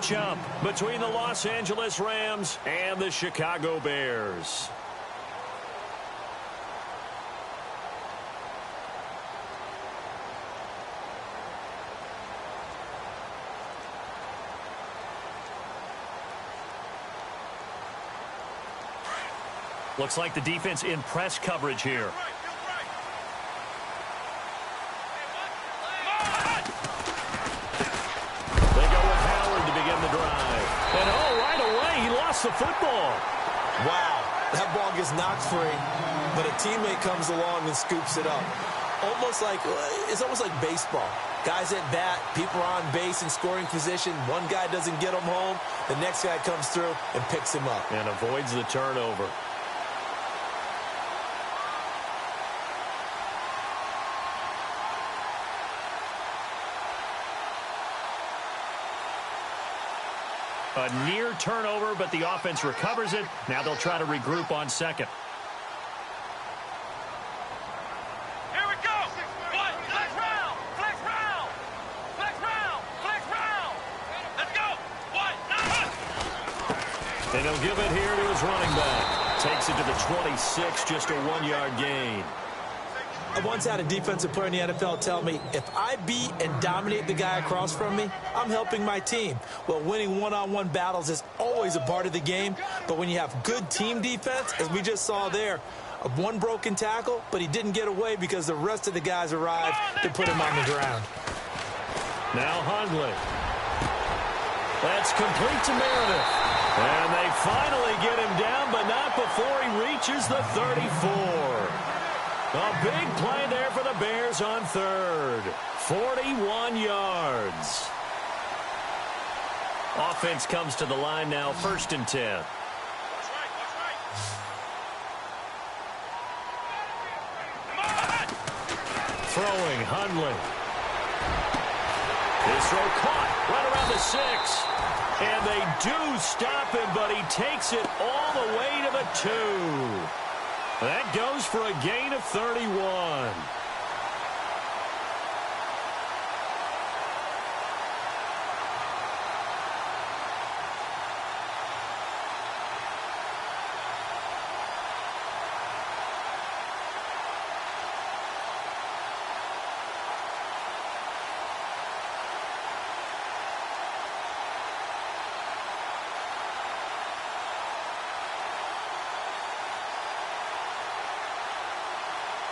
matchup between the Los Angeles Rams and the Chicago Bears. Looks like the defense in press coverage here. They go with Howard to begin the drive. And right away, he lost the football. Wow, that ball gets knocked free, but a teammate comes along and scoops it up. It's almost like baseball. Guys at bat, people are on base in scoring position. One guy doesn't get him home. The next guy comes through and picks him up. And avoids the turnover. A near turnover, but the offense recovers it. Now they'll try to regroup on second. Here we go. Flex round. Flex round. Flex round. Flex round. Let's go. And he'll give it here to his running back. Takes it to the 26, just a 1-yard gain. I once had a defensive player in the NFL tell me, if I beat and dominate the guy across from me, I'm helping my team. Well, winning one-on-one battles is always a part of the game, but when you have good team defense, as we just saw there, one broken tackle, but he didn't get away because the rest of the guys arrived to put him on the ground. Now Hundley. That's complete to Meredith. And they finally get him down, but not before he reaches the 34. A big play there for the Bears on third. 41 yards. Offense comes to the line now, 1st and 10. Throwing, Hundley. His throw caught right around the 6. And they do stop him, but he takes it all the way to the 2. That goes for a gain of 31.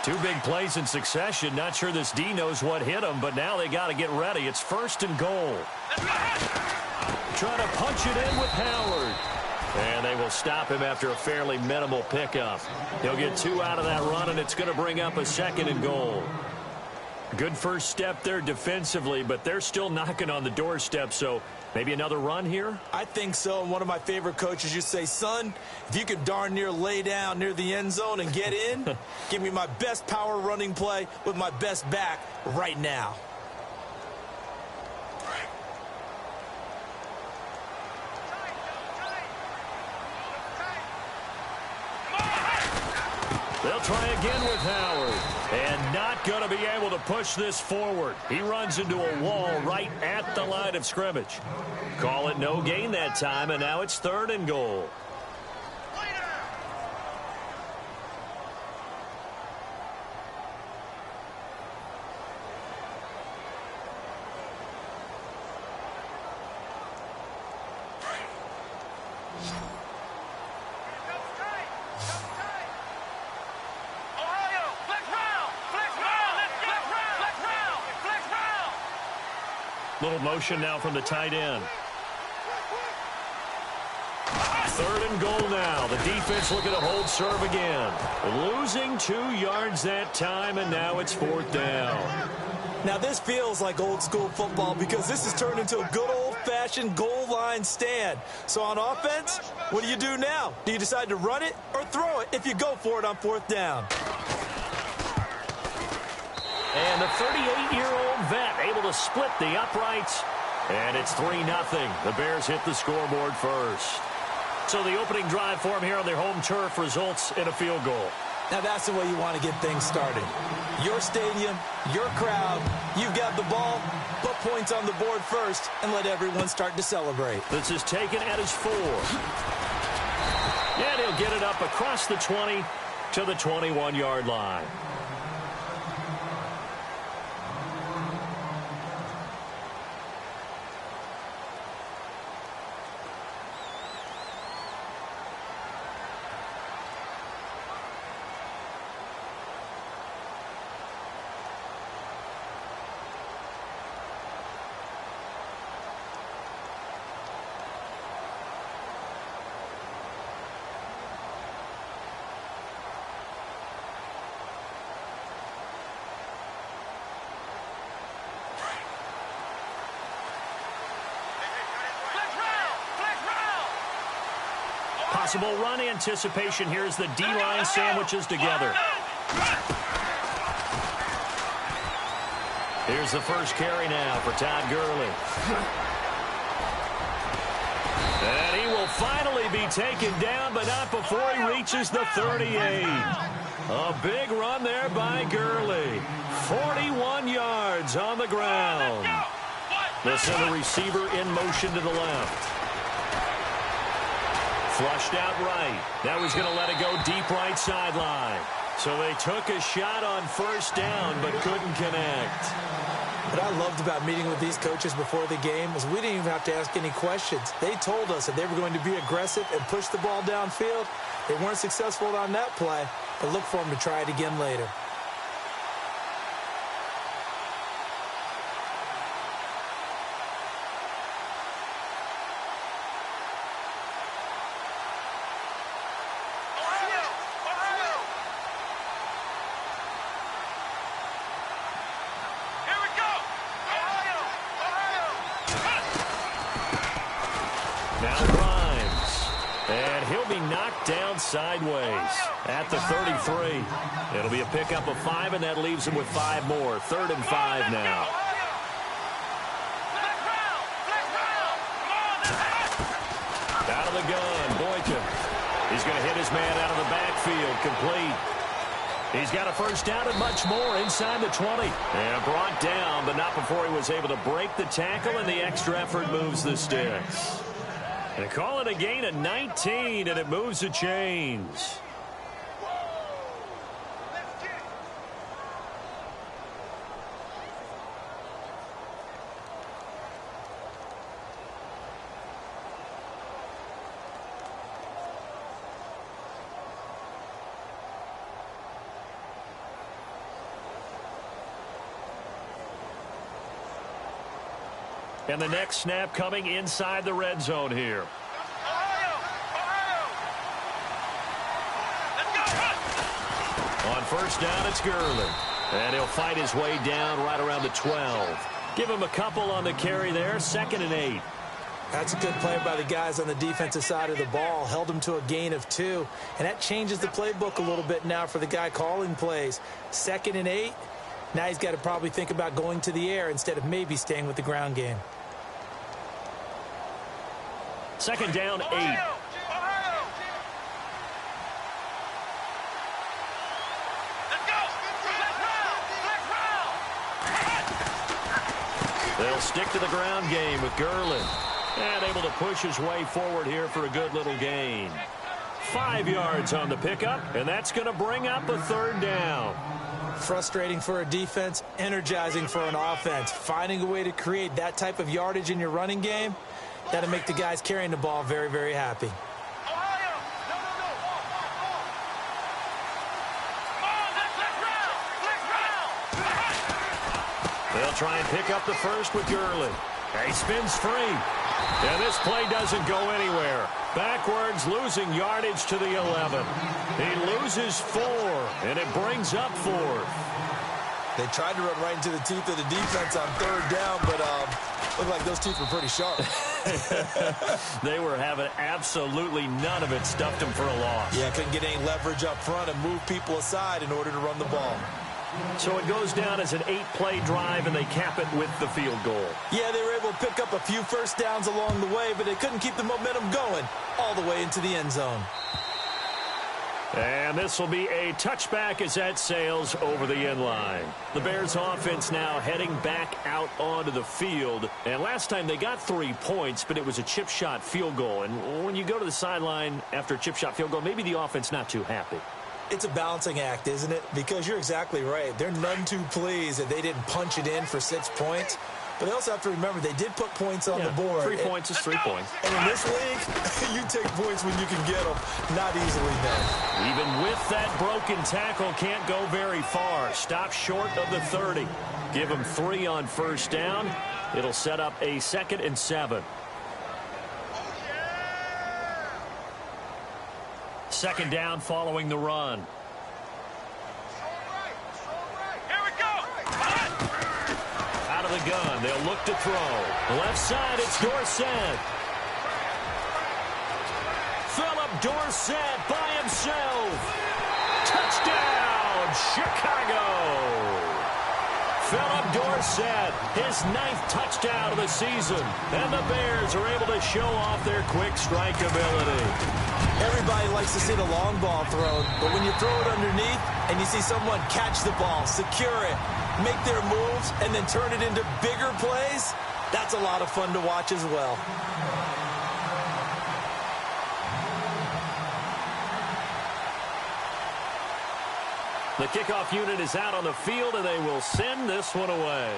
Two big plays in succession. Not sure this D knows what hit him, but now they got to get ready. It's 1st and goal. Trying to punch it in with Howard. And they will stop him after a fairly minimal pickup. He'll get 2 out of that run, and it's going to bring up a 2nd and goal. Good first step there defensively, but they're still knocking on the doorstep, so maybe another run here? I think so. And one of my favorite coaches used to say, son, if you can darn near lay down near the end zone and get in, give me my best power running play with my best back right now. They'll try again with Howard. And not going to be able to push this forward. He runs into a wall right at the line of scrimmage. Call it no gain that time, and now it's 3rd and goal. Little motion now from the tight end. 3rd and goal now. The defense looking to hold serve again. Losing 2 yards that time, and now it's 4th down. Now this feels like old school football because this has turned into a good old-fashioned goal line stand. So on offense, what do you do now? Do you decide to run it or throw it if you go for it on 4th down? And the 38-year-old vet able to split the uprights. And it's 3-0. The Bears hit the scoreboard first. So the opening drive for them here on their home turf results in a field goal. Now that's the way you want to get things started. Your stadium, your crowd, you've got the ball. Put points on the board first and let everyone start to celebrate. This is taken at his 4. And he'll get it up across the 20 to the 21-yard line. Possible run anticipation here as the D-line sandwiches together. Here's the first carry now for Todd Gurley. And he will finally be taken down, but not before he reaches the 38. A big run there by Gurley. 41 yards on the ground. They'll send a receiver in motion to the left. Flushed out right. Now he's going to let it go deep right sideline. So they took a shot on first down, but couldn't connect. What I loved about meeting with these coaches before the game was we didn't even have to ask any questions. They told us that they were going to be aggressive and push the ball downfield. They weren't successful on that play, but look for them to try it again later. Sideways at the 33. It'll be a pickup of 5, and that leaves him with 5 more. 3rd and 5 now. Out of the gun, Boykin. He's going to hit his man out of the backfield, complete. He's got a first down and much more inside the 20. And brought down, but not before he was able to break the tackle, and the extra effort moves the sticks. And call it a gain of 19, and it moves the chains. And the next snap coming inside the red zone here. On first down, it's Gurley. And he'll fight his way down right around the 12. Give him a couple on the carry there. 2nd and 8. That's a good play by the guys on the defensive side of the ball. Held him to a gain of 2. And that changes the playbook a little bit now for the guy calling plays. 2nd and 8. Now he's got to probably think about going to the air instead of maybe staying with the ground game. 2nd down, 8. They'll stick to the ground game with Gurley. And able to push his way forward here for a good little gain. 5 yards on the pickup, and that's going to bring up a 3rd down. Frustrating for a defense, energizing for an offense. Finding a way to create that type of yardage in your running game, that'll make the guys carrying the ball very, very happy. They'll try and pick up the first with Gurley. He spins free. And this play doesn't go anywhere. Backwards, losing yardage to the 11. He loses 4, and it brings up 4th. They tried to run right into the teeth of the defense on 3rd down, but looked like those teeth were pretty sharp. They were having absolutely none of it. Stuffed them for a loss. Yeah, couldn't get any leverage up front and move people aside in order to run the ball. So it goes down as an 8-play drive, and they cap it with the field goal. Yeah, they were able to pick up a few first downs along the way, but they couldn't keep the momentum going all the way into the end zone. And this will be a touchback as that sails over the end line. The Bears offense now heading back out onto the field. And last time they got 3 points, but it was a chip shot field goal. And when you go to the sideline after a chip shot field goal, maybe the offense not too happy. It's a balancing act, isn't it? Because you're exactly right. They're none too pleased that they didn't punch it in for 6 points. But they also have to remember they did put points on the board. 3 points is 3 points. And in this league, you take points when you can get them. Not easily done. Even with that broken tackle, can't go very far. Stop short of the 30. Give him 3 on first down. It'll set up a 2nd and 7. Second down following the run. The gun. They'll look to throw. Left side, it's Dorsett. Philip Dorsett by himself. Touchdown, Chicago. Philip Dorsett, his 9th touchdown of the season. And the Bears are able to show off their quick strike ability. Everybody likes to see the long ball thrown, but when you throw it underneath and you see someone catch the ball, secure it, make their moves, and then turn it into bigger plays, that's a lot of fun to watch as well. The kickoff unit is out on the field, and they will send this one away.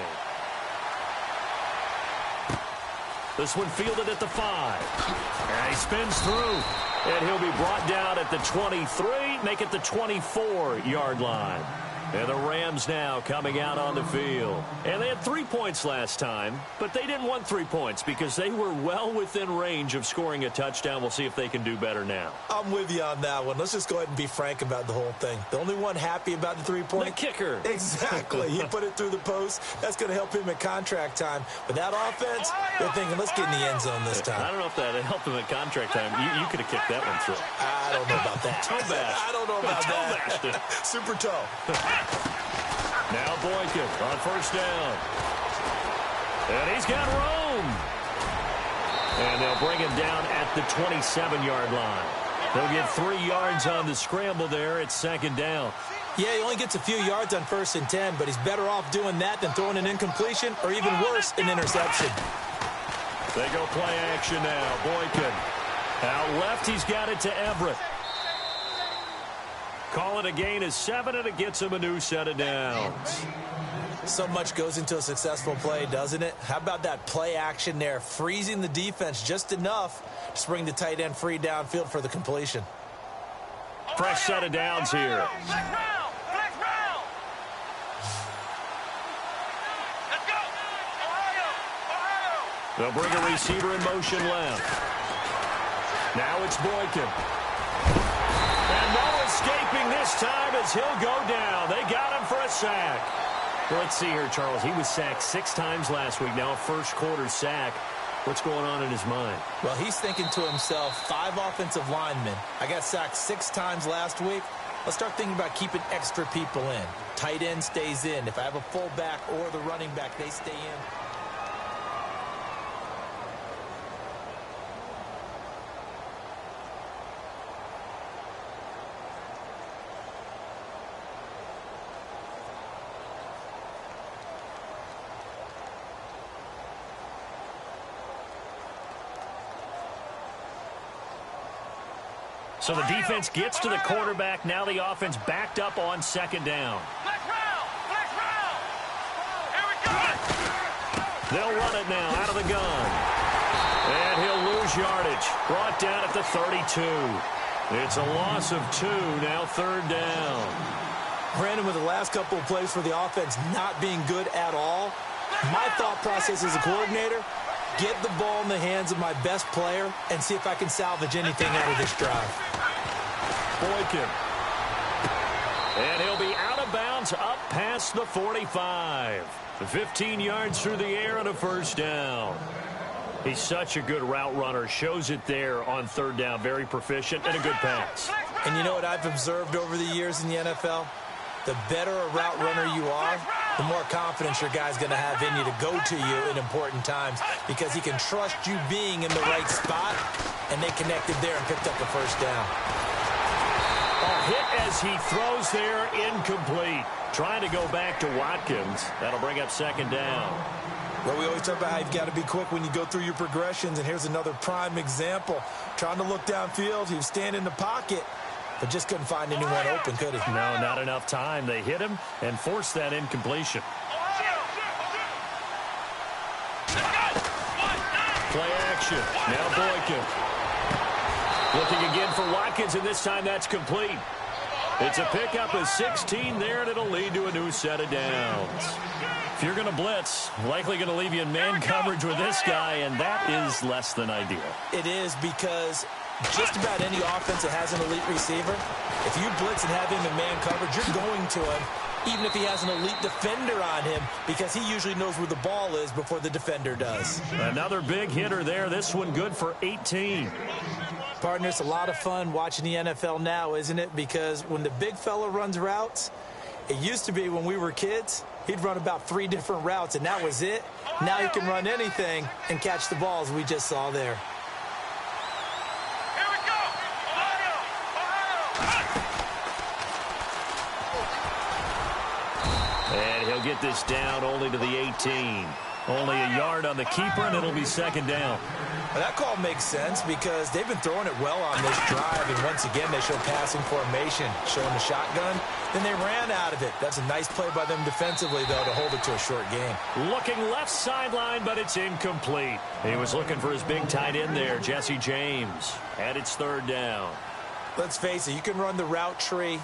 This one fielded at the 5. And he spins through. And he'll be brought down at the 23, make it the 24-yard line. And the Rams now coming out on the field. And they had 3 points last time, but they didn't want 3 points because they were well within range of scoring a touchdown. We'll see if they can do better now. I'm with you on that one. Let's just go ahead and be frank about the whole thing. The only one happy about the 3-point? The kicker. Exactly. He put it through the post. That's going to help him at contract time. But that offense, they're thinking, let's get in the end zone this time. I don't know if that helped him at contract time. You could have kicked that one through. I don't know about that. Toe bash. I don't know about that. Toe bashed. Super toe. Now Boykin on first down. And he's got room. And they'll bring him down at the 27-yard line. They'll get 3 yards on the scramble there. It's 2nd down. Yeah, he only gets a few yards on 1st and 10, but he's better off doing that than throwing an incompletion or even worse, an interception. They go play action now. Boykin out left. He's got it to Everett. Call it a gain of 7, and it gets him a new set of downs. So much goes into a successful play, doesn't it? How about that play action there, freezing the defense just enough to bring the tight end free downfield for the completion. Fresh set of downs here. Flex round! Flex round! Let's go! Ohio! Ohio! They'll bring a receiver in motion left. Now it's Boykin. And no escaping this time as he'll go down. They got him for a sack. Well, let's see here, Charles. He was sacked 6 times last week. Now a first-quarter sack. What's going on in his mind? Well, he's thinking to himself, 5 offensive linemen. I got sacked 6 times last week. Let's start thinking about keeping extra people in. Tight end stays in. If I have a fullback or the running back, they stay in. So the defense gets to the quarterback. Now the offense backed up on 2nd down. Flex round! Flex round! Here we go! They'll run it now out of the gun. And he'll lose yardage. Brought down at the 32. It's a loss of 2. Now 3rd down. Brandon, with the last couple of plays for the offense not being good at all, my thought process as a coordinator, get the ball in the hands of my best player and see if I can salvage anything out of this drive. Boykin. And he'll be out of bounds up past the 45. 15 yards through the air and a 1st down. He's such a good route runner. Shows it there on 3rd down. Very proficient and a good pass. And you know what I've observed over the years in the NFL? The better a route runner you are, the more confidence your guy's going to have in you to go to you in important times because he can trust you being in the right spot, and they connected there and picked up the 1st down. Oh, hit as he throws there, incomplete. Trying to go back to Watkins. That'll bring up second down. Well, we always talk about how you've got to be quick when you go through your progressions, and here's another prime example. Trying to look downfield, he was standing in the pocket, but just couldn't find anyone open, could he? No, not enough time. They hit him and forced that incompletion. Play action. Now Boykin. Looking again for Watkins, and this time that's complete. It's a pickup of 16 there, and it'll lead to a new set of downs. If you're going to blitz, likely going to leave you in man coverage with this guy, and that is less than ideal. It is, because just about any offense that has an elite receiver, if you blitz and have him in man coverage, you're going to him, even if he has an elite defender on him, because he usually knows where the ball is before the defender does. Another big hitter there. This one good for 18. Partner, it's a lot of fun watching the NFL now, isn't it? Because when the big fella runs routes, it used to be when we were kids, he'd run about 3 different routes, and that was it. Now he can run anything and catch the balls we just saw there. Here we go. And he'll get this down only to the 18. Only a yard on the keeper, and it'll be second down. Well, that call makes sense because they've been throwing it well on this drive, and once again they show passing formation, showing the shotgun. Then they ran out of it. That's a nice play by them defensively, though, to hold it to a short game. Looking left sideline, but it's incomplete. He was looking for his big tight end there, Jesse James. And it's third down. Let's face it, you can run the route tree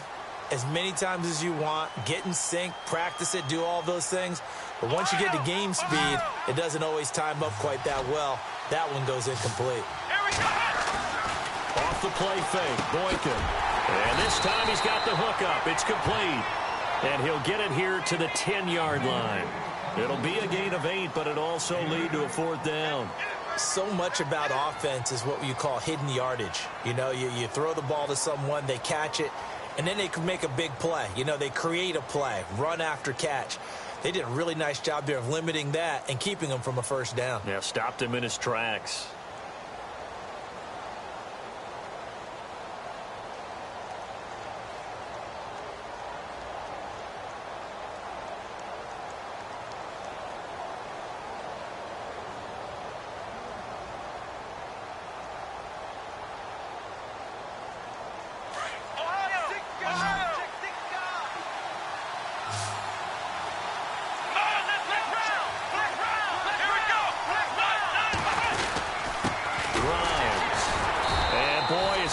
as many times as you want, get in sync, practice it, do all those things. But once you get to game speed, it doesn't always time up quite that well. That one goes incomplete. Off the play fake, Boykin. And this time he's got the hook up. It's complete. And he'll get it here to the 10-yard line. It'll be a gain of 8, but it'll also lead to a fourth down. So much about offense is what you call hidden yardage. You know, you throw the ball to someone, they catch it, and then they can make a big play. You know, they create a play, run after catch. They did a really nice job there of limiting that and keeping him from a first down. Yeah, stopped him in his tracks.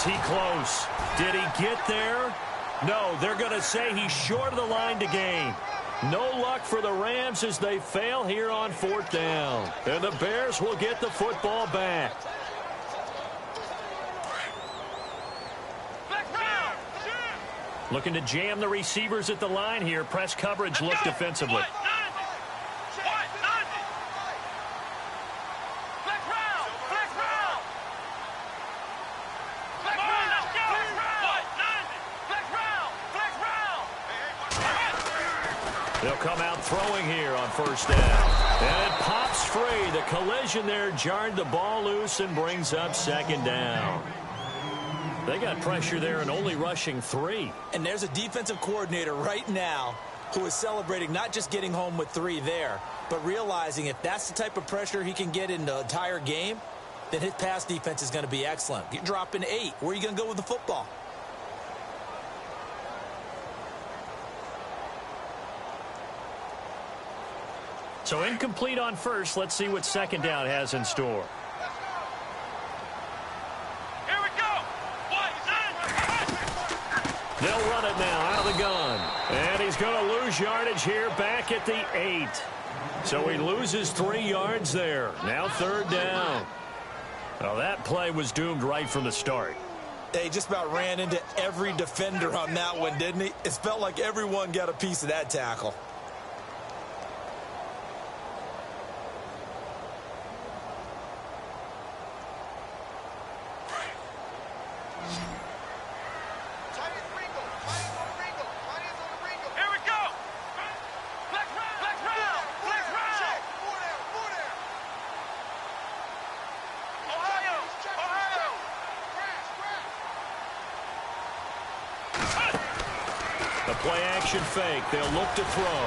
He close. Did he get there? No, they're going to say he's short of the line to gain. No luck for the Rams as they fail here on fourth down. And the Bears will get the football back. Looking to jam the receivers at the line here. Press coverage look defensively. They'll come out throwing here on first down. And it pops free. The collision there jarred the ball loose and brings up second down. They got pressure there and only rushing 3. And there's a defensive coordinator right now who is celebrating not just getting home with 3 there, but realizing if that's the type of pressure he can get in the entire game, then his pass defense is going to be excellent. You're dropping 8. Where are you going to go with the football? So incomplete on first. Let's see what second down has in store. Here we go. They'll run it now out of the gun. And he's going to lose yardage here back at the 8. So he loses 3 yards there. Now third down. Well, that play was doomed right from the start. They just about ran into every defender on that one, didn't he? It felt like everyone got a piece of that tackle. Ohio! A play-action fake. They'll look to throw.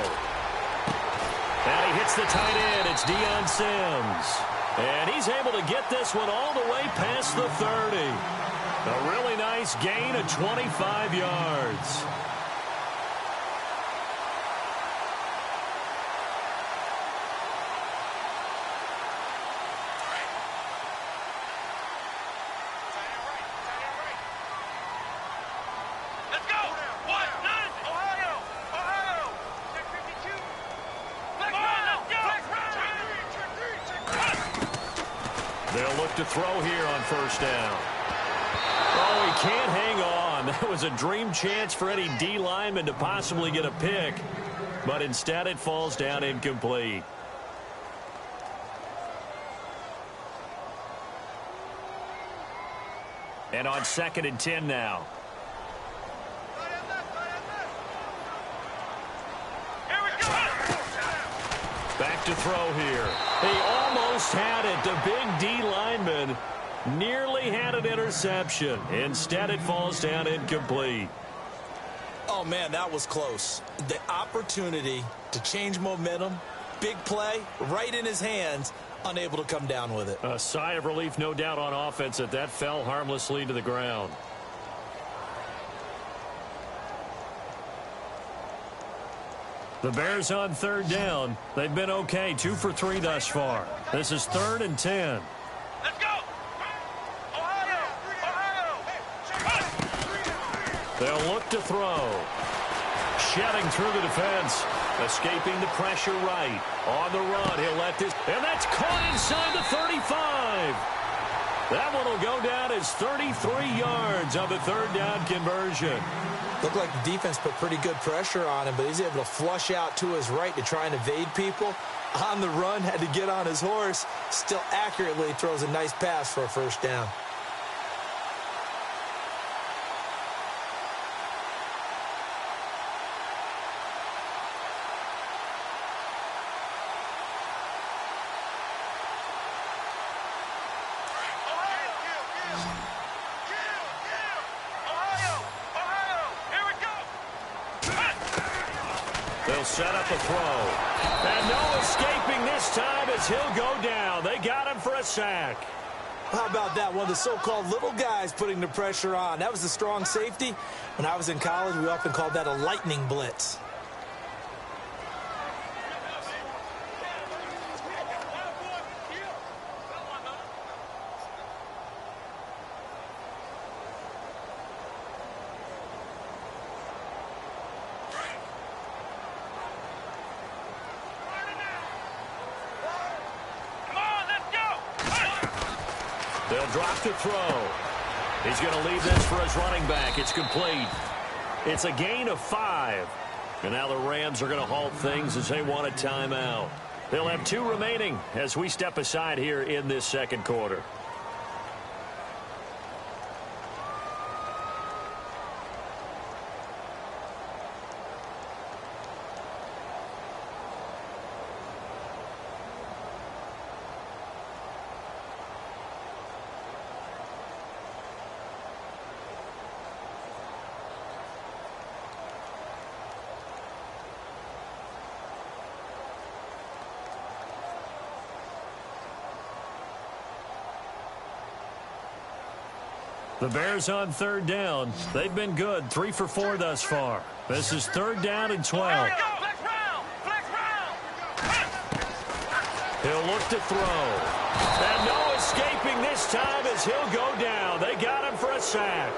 And he hits the tight end. It's Deion Sims. And he's able to get this one all the way past the 30. A really nice gain of 25 yards. They'll look to throw here on first down. Oh, he can't hang on. That was a dream chance for any D lineman to possibly get a pick. But instead it falls down incomplete. And on 2nd and 10 now. Back to throw here. He almost had it. The big D lineman nearly had an interception. Instead, it falls down incomplete. Oh, man, that was close. The opportunity to change momentum, big play, right in his hands, unable to come down with it. A sigh of relief, no doubt, on offense that fell harmlessly to the ground. The Bears on 3rd down. They've been okay, 2 for 3 thus far. This is 3rd and 10. Let's go! Ohio! They'll look to throw. Shedding through the defense. Escaping the pressure right. On the run, he'll let this. And that's caught inside the 35. That one will go down as 33 yards on the 3rd down conversion. Looked like the defense put pretty good pressure on him, but he's able to flush out to his right to try and evade people. On the run, had to get on his horse. Still accurately throws a nice pass for a first down. They'll set up a throw. And no escaping this time as he'll go down. They got him for a sack. How about that? One of the so-called little guys putting the pressure on. That was the strong safety. When I was in college, we often called that a lightning blitz. They'll drop to throw. He's going to leave this for his running back. It's complete. It's a gain of 5. And now the Rams are going to halt things as they want a timeout. They'll have 2 remaining as we step aside here in this second quarter. The Bears on 3rd down. They've been good, 3 for 4 thus far. This is 3rd down and 12. He'll look to throw. And no escaping this time as he'll go down. They got him for a sack.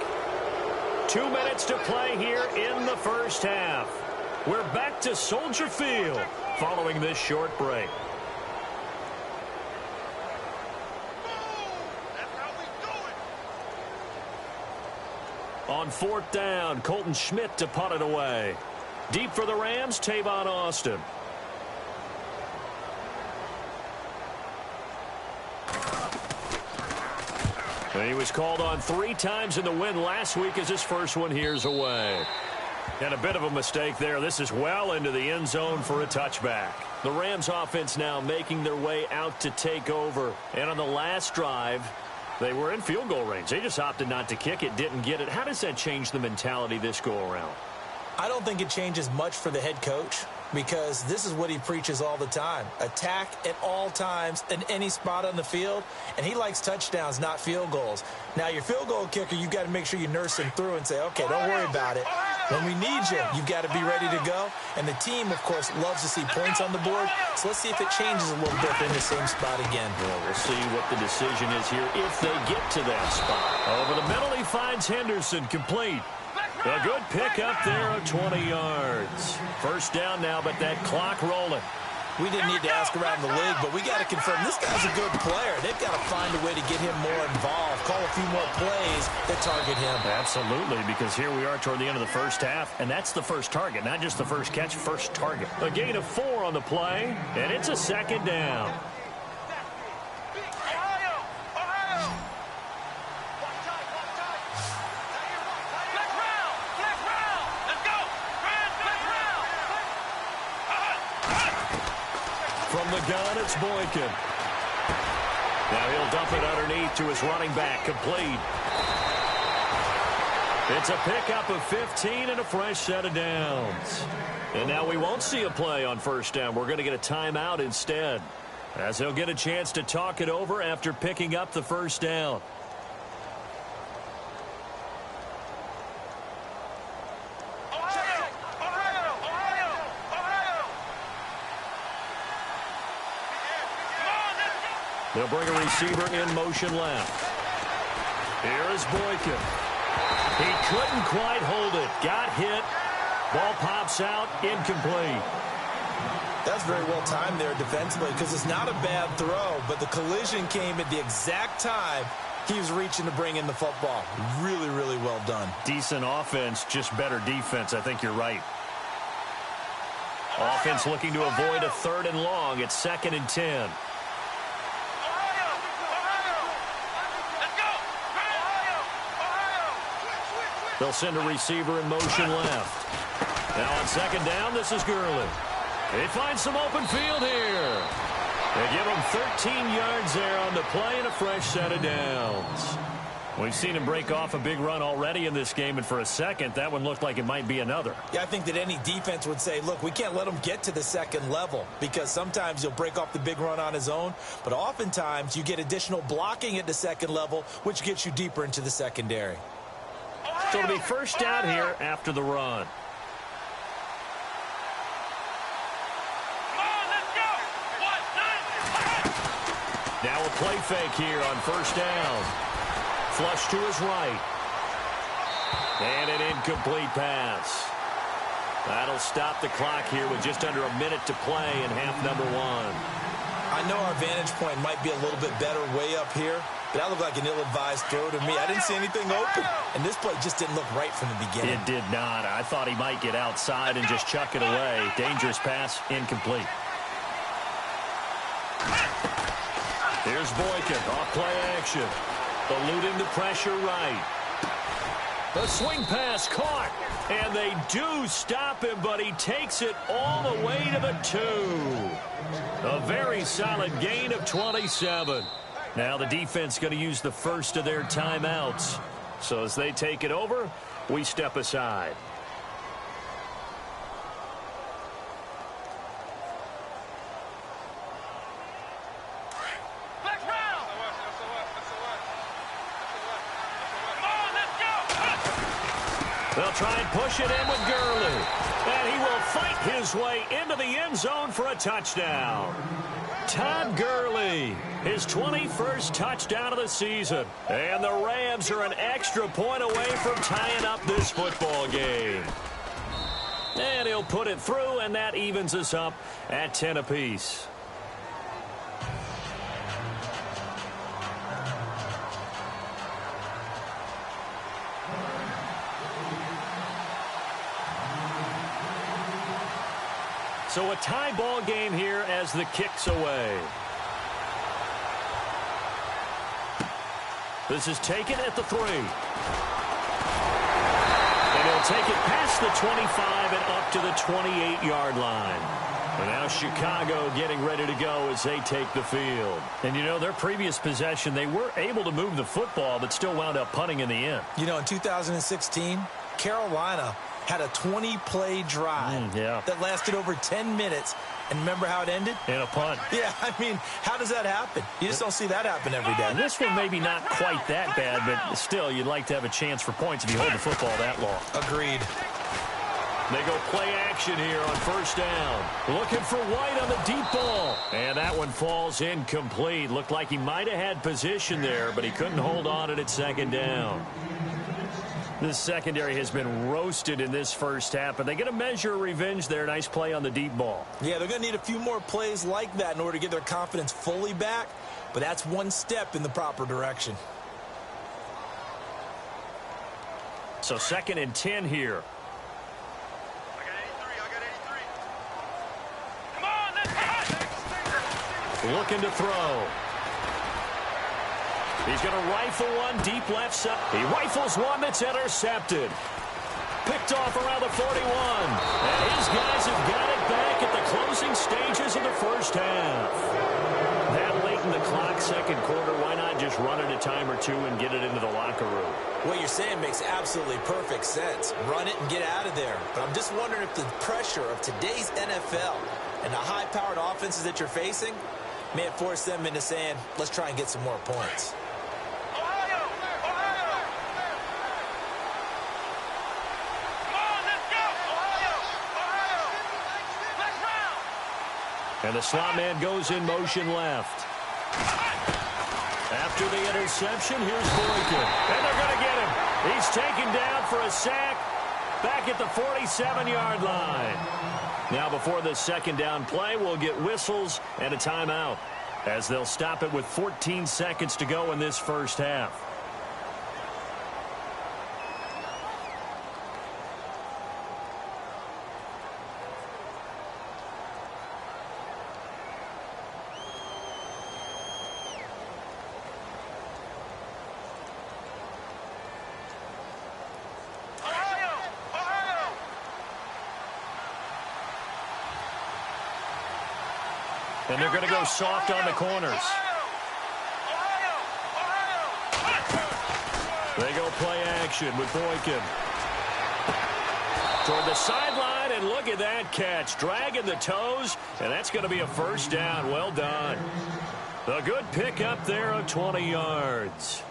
2 minutes to play here in the first half. We're back to Soldier Field following this short break. On 4th down, Colton Schmidt to punt it away. Deep for the Rams, Tavon Austin. And he was called on 3 times in the win last week as his first one here's away. And a bit of a mistake there. This is well into the end zone for a touchback. The Rams offense now making their way out to take over. And on the last drive, they were in field goal range. They just opted not to kick it, didn't get it. How does that change the mentality this go around? I don't think it changes much for the head coach because this is what he preaches all the time. Attack at all times in any spot on the field, and he likes touchdowns, not field goals. Now, your field goal kicker, you've got to make sure you nurse him through and say, okay, don't worry about it. When we need you, you've got to be ready to go. And the team, of course, loves to see points on the board. So let's see if it changes a little bit in the same spot again. Well, we'll see what the decision is here if they get to that spot. Over the middle, he finds Henderson complete. A good pick up there of 20 yards. First down now, but that clock rolling. We didn't need to ask around the league, but we got to confirm this guy's a good player. They've got to find a way to get him more involved, call a few more plays that target him. Absolutely, because here we are toward the end of the first half, and that's the first target, not just the first catch, first target. A gain of 4 on the play, and it's a second down. From the gun, it's Boykin. Now he'll dump it underneath to his running back, complete. It's a pickup of 15 and a fresh set of downs. And now we won't see a play on first down. We're going to get a timeout instead, as he'll get a chance to talk it over after picking up the first down. They'll bring a receiver in motion left. Here is Boykin. He couldn't quite hold it. Got hit. Ball pops out. Incomplete. That's very well timed there defensively because it's not a bad throw, but the collision came at the exact time he was reaching to bring in the football. Really, really well done. Decent offense, just better defense. I think you're right. Offense looking to avoid a 3rd and long. It's 2nd and 10. They'll send a receiver in motion left. Now on 2nd down, this is Gurley. They find some open field here. They give him 13 yards there on the play and a fresh set of downs. We've seen him break off a big run already in this game, and for a second, that one looked like it might be another. Yeah, I think that any defense would say, look, we can't let him get to the 2nd level because sometimes he'll break off the big run on his own, but oftentimes you get additional blocking at the 2nd level, which gets you deeper into the secondary. So it'll be first down here after the run. Now a play fake here on first down. Flush to his right. And an incomplete pass. That'll stop the clock here with just under a minute to play in half number 1. I know our vantage point might be a little bit better way up here, but that looked like an ill-advised throw to me. I didn't see anything open, and this play just didn't look right from the beginning. It did not. I thought he might get outside and just chuck it away. Dangerous pass, incomplete. Here's Boykin, off play action. Eluding the pressure right. The swing pass caught, and they do stop him, but he takes it all the way to the 2. A very solid gain of 27. Now the defense going to use the first of their timeouts. So as they take it over, we step aside. They'll try and push it in with Gurley. And he will fight his way into the end zone for a touchdown. Todd Gurley, his 21st touchdown of the season. And the Rams are an extra point away from tying up this football game. And he'll put it through, and that evens us up at 10 apiece. So a tie ball game here as the kick's away. This is taken at the 3. And he'll take it past the 25 and up to the 28-yard line. And now Chicago getting ready to go as they take the field. And, you know, their previous possession, they were able to move the football, but still wound up punting in the end. You know, in 2016, Carolina had a 20-play drive that lasted over 10 minutes. And remember how it ended? In a punt. Yeah, I mean, how does that happen? You just don't see that happen every day. And this one maybe not quite that bad, but still, you'd like to have a chance for points if you hold the football that long. Agreed. They go play action here on first down. Looking for White on the deep ball. And that one falls incomplete. Looked like he might have had position there, but he couldn't hold on at second down. This secondary has been roasted in this first half, but they get a measure of revenge there. Nice play on the deep ball. Yeah, they're going to need a few more plays like that in order to get their confidence fully back, but that's one step in the proper direction. So 2nd and 10 here. Looking to throw. He's going to rifle one deep left side. He rifles one that's intercepted. Picked off around the 41. And his guys have got it back at the closing stages of the first half. That late in the clock, second quarter, why not just run it a time or two and get it into the locker room? What you're saying makes absolutely perfect sense. Run it and get out of there. But I'm just wondering if the pressure of today's NFL and the high-powered offenses that you're facing may have forced them into saying, let's try and get some more points. And the slot man goes in motion left. After the interception, here's Boykin. And they're going to get him. He's taken down for a sack back at the 47-yard line. Now before the second down play, we'll get whistles and a timeout as they'll stop it with 14 seconds to go in this first half. And they're going to go soft on the corners. They go play action with Boykin. Toward the sideline, and look at that catch. Dragging the toes, and that's going to be a first down. Well done. A good pick up there of 20 yards.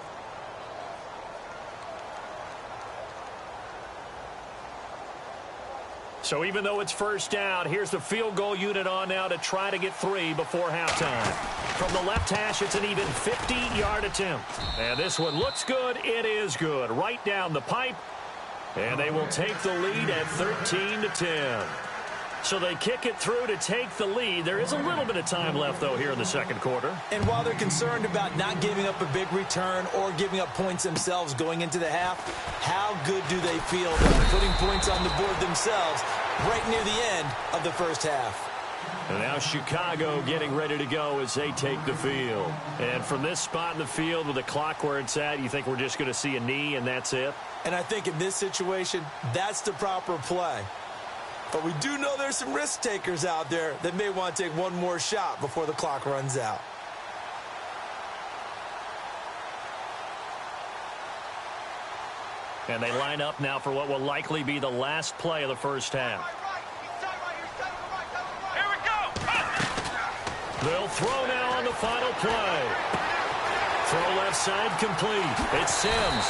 So even though it's first down, here's the field goal unit on now to try to get 3 before halftime. From the left hash, it's an even 50-yard attempt. And this one looks good. It is good. Right down the pipe. And they will take the lead at 13-10. So they kick it through to take the lead. There is a little bit of time left, though, here in the second quarter. And while they're concerned about not giving up a big return or giving up points themselves going into the half, how good do they feel about putting points on the board themselves right near the end of the first half? And now Chicago getting ready to go as they take the field. And from this spot in the field with the clock where it's at, you think we're just going to see a knee and that's it? And I think in this situation, that's the proper play. But we do know there's some risk takers out there that may want to take one more shot before the clock runs out. And they line up now for what will likely be the last play of the first half. Here we go. They'll throw now on the final play. Throw left side complete. It's Sims.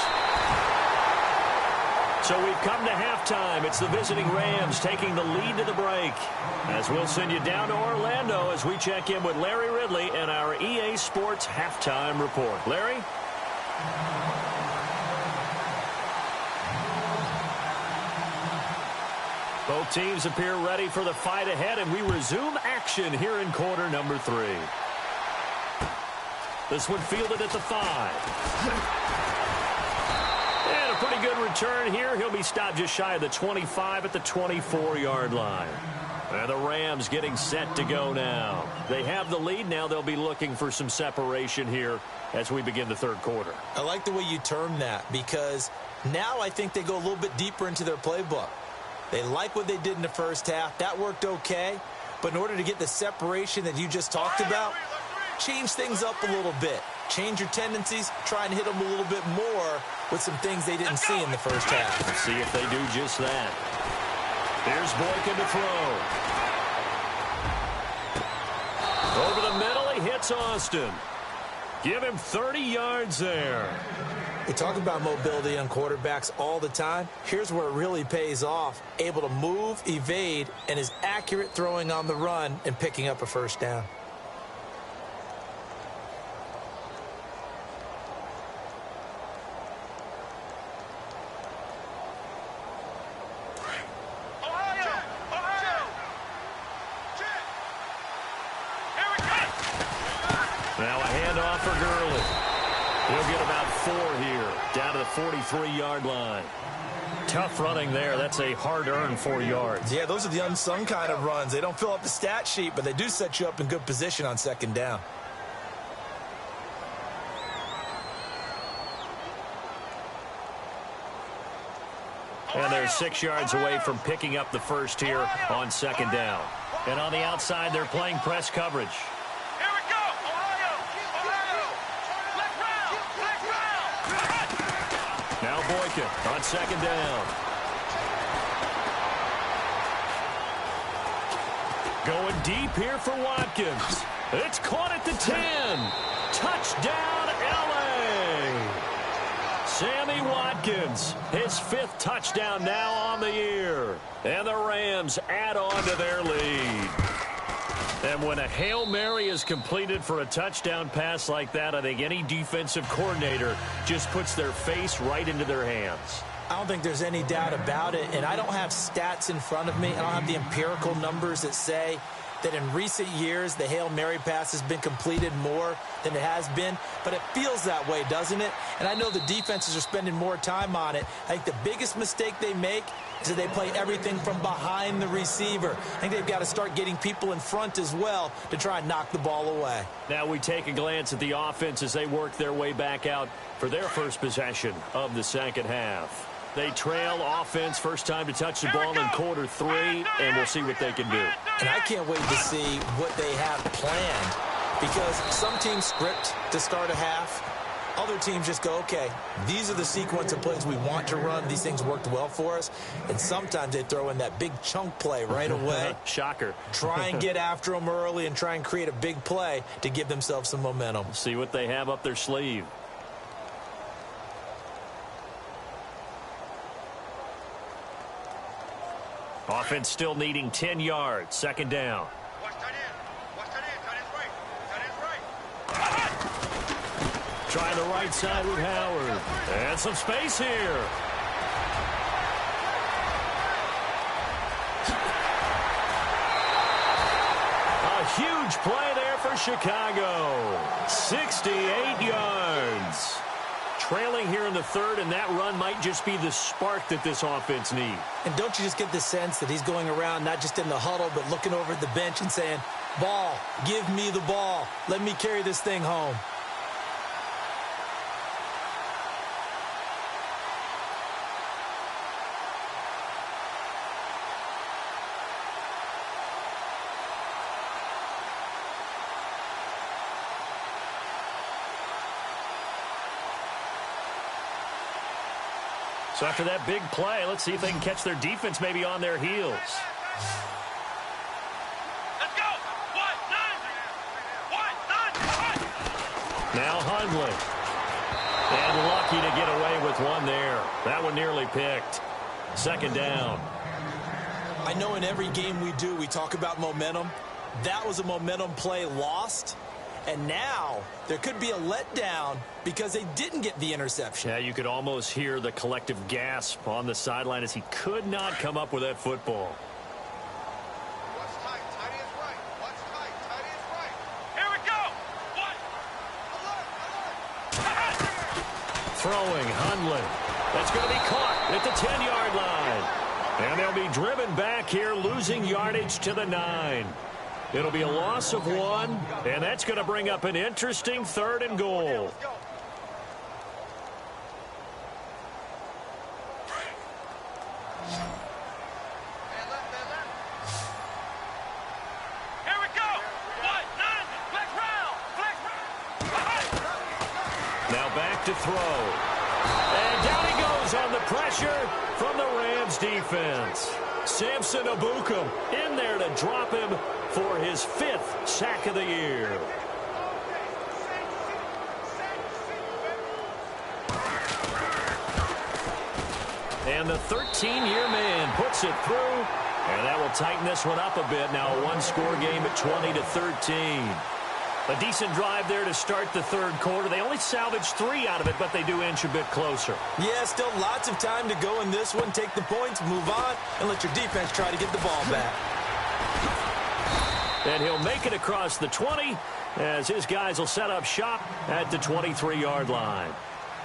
So we've come to halftime. It's the visiting Rams taking the lead to the break. As we'll send you down to Orlando as we check in with Larry Ridley and our EA Sports halftime report. Larry? Both teams appear ready for the fight ahead, and we resume action here in quarter number 3. This one fielded at the 5. And a pretty good return here. He'll be stopped just shy of the 25 at the 24-yard line. And the Rams getting set to go now. They have the lead. Now they'll be looking for some separation here as we begin the third quarter. I like the way you term that because now I think they go a little bit deeper into their playbook. They like what they did in the first half. That worked okay. But in order to get the separation that you just talked about, change things up a little bit. Change your tendencies. Try and hit them a little bit more with some things they didn't see in the first half. Let's see if they do just that. Here's Boykin to throw. Over the middle, he hits Austin. Give him 30 yards there. We talk about mobility on quarterbacks all the time. Here's where it really pays off. Able to move, evade, and is accurate throwing on the run and picking up a first down. Now a handoff for Gurley. He'll get about 4 here, down to the 43-yard line. Tough running there. That's a hard-earned 4 yards. Yeah, those are the unsung kind of runs. They don't fill up the stat sheet, but they do set you up in good position on second down. And they're 6 yards away from picking up the first here on second down. And on the outside, they're playing press coverage. Now Boykin on second down. Going deep here for Watkins. It's caught at the 10. Touchdown, L.A. Sammy Watkins, his 5th touchdown now on the year. And the Rams add on to their lead. And when a Hail Mary is completed for a touchdown pass like that, I think any defensive coordinator just puts their face right into their hands. I don't think there's any doubt about it, and I don't have stats in front of me. I don't have the empirical numbers that say that in recent years the Hail Mary pass has been completed more than it has been, but it feels that way, doesn't it? And I know the defenses are spending more time on it. I think the biggest mistake they make is that they play everything from behind the receiver. I think they've got to start getting people in front as well to try and knock the ball away. Now we take a glance at the offense as they work their way back out for their first possession of the second half. They trail offense, first time to touch the ball in quarter 3, and we'll see what they can do. And I can't wait to see what they have planned, because some teams script to start a half. Other teams just go, okay, these are the sequence of plays we want to run. These things worked well for us. And sometimes they throw in that big chunk play right away. Shocker. Try and get after them early and try and create a big play to give themselves some momentum. See what they have up their sleeve. Offense still needing 10 yards. Second down. Watch tight end. Watch tight end. Tight end's right. Tight end's right. Trying the right side with Howard. And some space here. A huge play there for Chicago. 68 yards. Trailing here in the third, and that run might just be the spark that this offense needs. And don't you just get the sense that he's going around not just in the huddle, but looking over at the bench and saying, ball, give me the ball. Let me carry this thing home. So after that big play, let's see if they can catch their defense maybe on their heels. Let's go. One. Now Hundley. And lucky to get away with one there. That one nearly picked. Second down. I know in every game we do, we talk about momentum. That was a momentum play lost. And now there could be a letdown because they didn't get the interception. Yeah, you could almost hear the collective gasp on the sideline as he could not come up with that football. Watch tight. Tight end's right. Watch tight. Tight end's right. Here we go. One. Alert. Throwing Hundley. That's going to be caught at the 10-yard line. And they'll be driven back here, losing yardage to the 9. It'll be a loss of 1, and that's going to bring up an interesting 3rd and goal. Let's go. Here we go. One. Flex round. Now back to throw. And down he goes on the pressure from the Rams defense. Samson Abukum in there to drop him for his 5th sack of the year. And the 13-year man puts it through, and that will tighten this one up a bit. Now a one-score game at 20-13. A decent drive there to start the third quarter. They only salvaged 3 out of it, but they do inch a bit closer. Yeah, still lots of time to go in this one. Take the points, move on, and let your defense try to get the ball back. And he'll make it across the 20 as his guys will set up shop at the 23-yard line.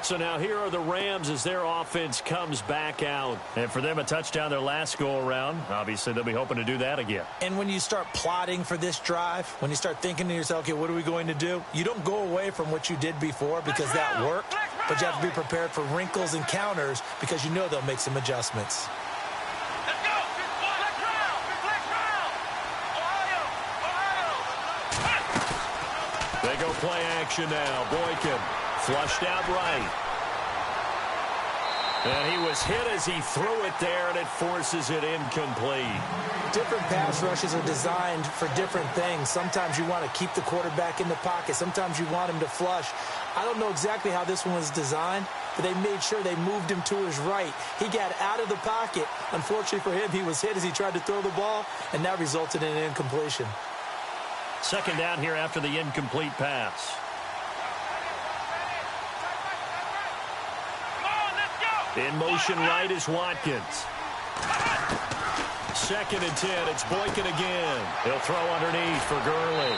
So now here are the Rams as their offense comes back out. And for them, a touchdown their last go-around. Obviously, they'll be hoping to do that again. And when you start plotting for this drive, when you start thinking to yourself, okay, what are we going to do? You don't go away from what you did before because that worked, but you have to be prepared for wrinkles and counters because you know they'll make some adjustments. Let's go. Flex round. Flex round. Ohio. They go play action now. Boykin flushed out right. And he was hit as he threw it there, and it forces it incomplete. Different pass rushes are designed for different things. Sometimes you want to keep the quarterback in the pocket. Sometimes you want him to flush. I don't know exactly how this one was designed, but they made sure they moved him to his right. He got out of the pocket. Unfortunately for him, he was hit as he tried to throw the ball, and that resulted in an incompletion. Second down here after the incomplete pass. In motion right is Watkins. Second and 10. It's Boykin again. He'll throw underneath for Gurley.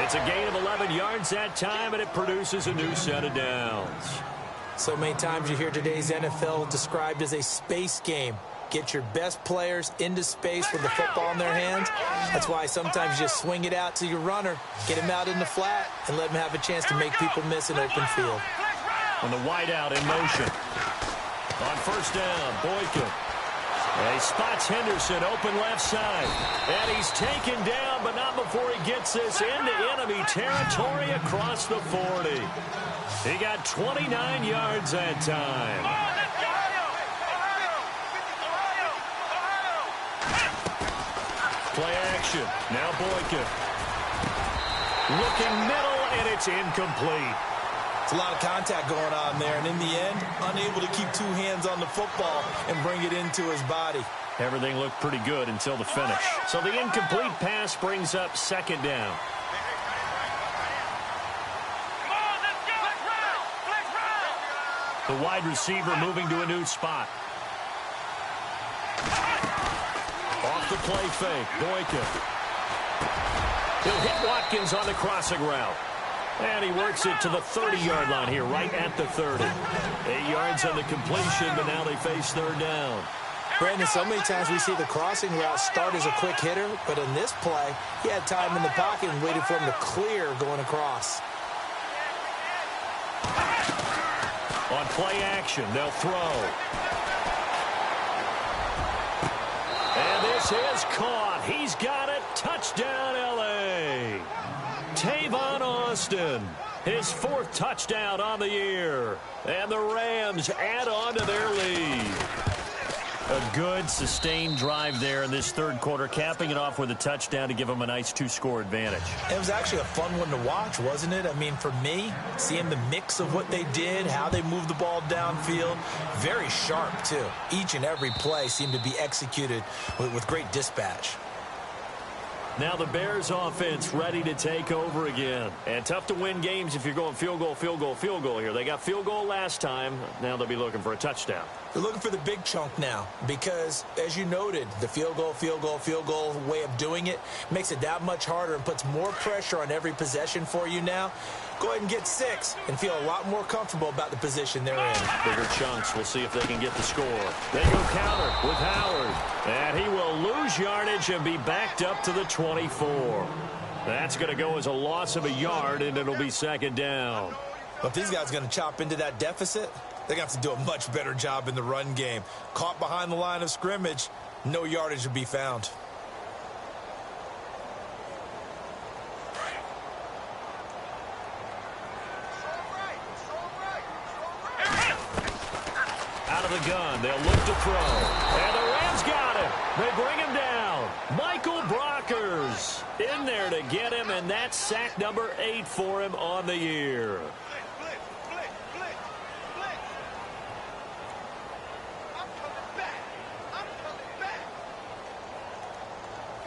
It's a gain of 11 yards that time, and it produces a new set of downs. So many times you hear today's NFL described as a space game. Get your best players into space with the football in their hands. That's why sometimes you just swing it out to your runner, get him out in the flat, and let him have a chance to make people miss an open field. On the wideout in motion. On first down, Boykin. And he spots Henderson open left side. And he's taken down, but not before he gets this into enemy territory across the 40. He got 29 yards that time. Play action. Now Boykin. Looking middle, and it's incomplete. It's a lot of contact going on there, and in the end, unable to keep 2 hands on the football and bring it into his body. Everything looked pretty good until the finish. So the incomplete pass brings up second down. The wide receiver moving to a new spot. Off the play fake, Boykin. He'll hit Watkins on the crossing route. And he works it to the 30-yard line here, right at the 30. 8 yards on the completion, but now they face third down. Brandon, so many times we see the crossing route start as a quick hitter, but in this play, he had time in the pocket and waited for him to clear going across. On play action, they'll throw. And this is caught. He's got it. Touchdown, L.A. Tavon Austin, his 4th touchdown on the year. And the Rams add on to their lead. A good, sustained drive there in this third quarter, capping it off with a touchdown to give them a nice 2-score advantage. It was actually a fun one to watch, wasn't it? I mean, for me, seeing the mix of what they did, how they moved the ball downfield, very sharp, too. Each and every play seemed to be executed with great dispatch. Now the Bears offense ready to take over again. And tough to win games if you're going field goal, field goal, field goal here. They got field goal last time. Now they'll be looking for a touchdown. They're looking for the big chunk now because, as you noted, the field goal way of doing it makes it that much harder and puts more pressure on every possession for you now. Go ahead and get 6 and feel a lot more comfortable about the position they're in. Bigger chunks. We'll see if they can get the score. They go counter with Howard. And he will lose yardage and be backed up to the 24. That's going to go as a loss of a yard, and it'll be second down. But if these guys are going to chop into that deficit, they're going to have to do a much better job in the run game. Caught behind the line of scrimmage, no yardage to be found. Out of the gun, they'll look to throw. And the Rams got him. They bring him down. Michael Brockers in there to get him, and that's sack number 8 for him on the year.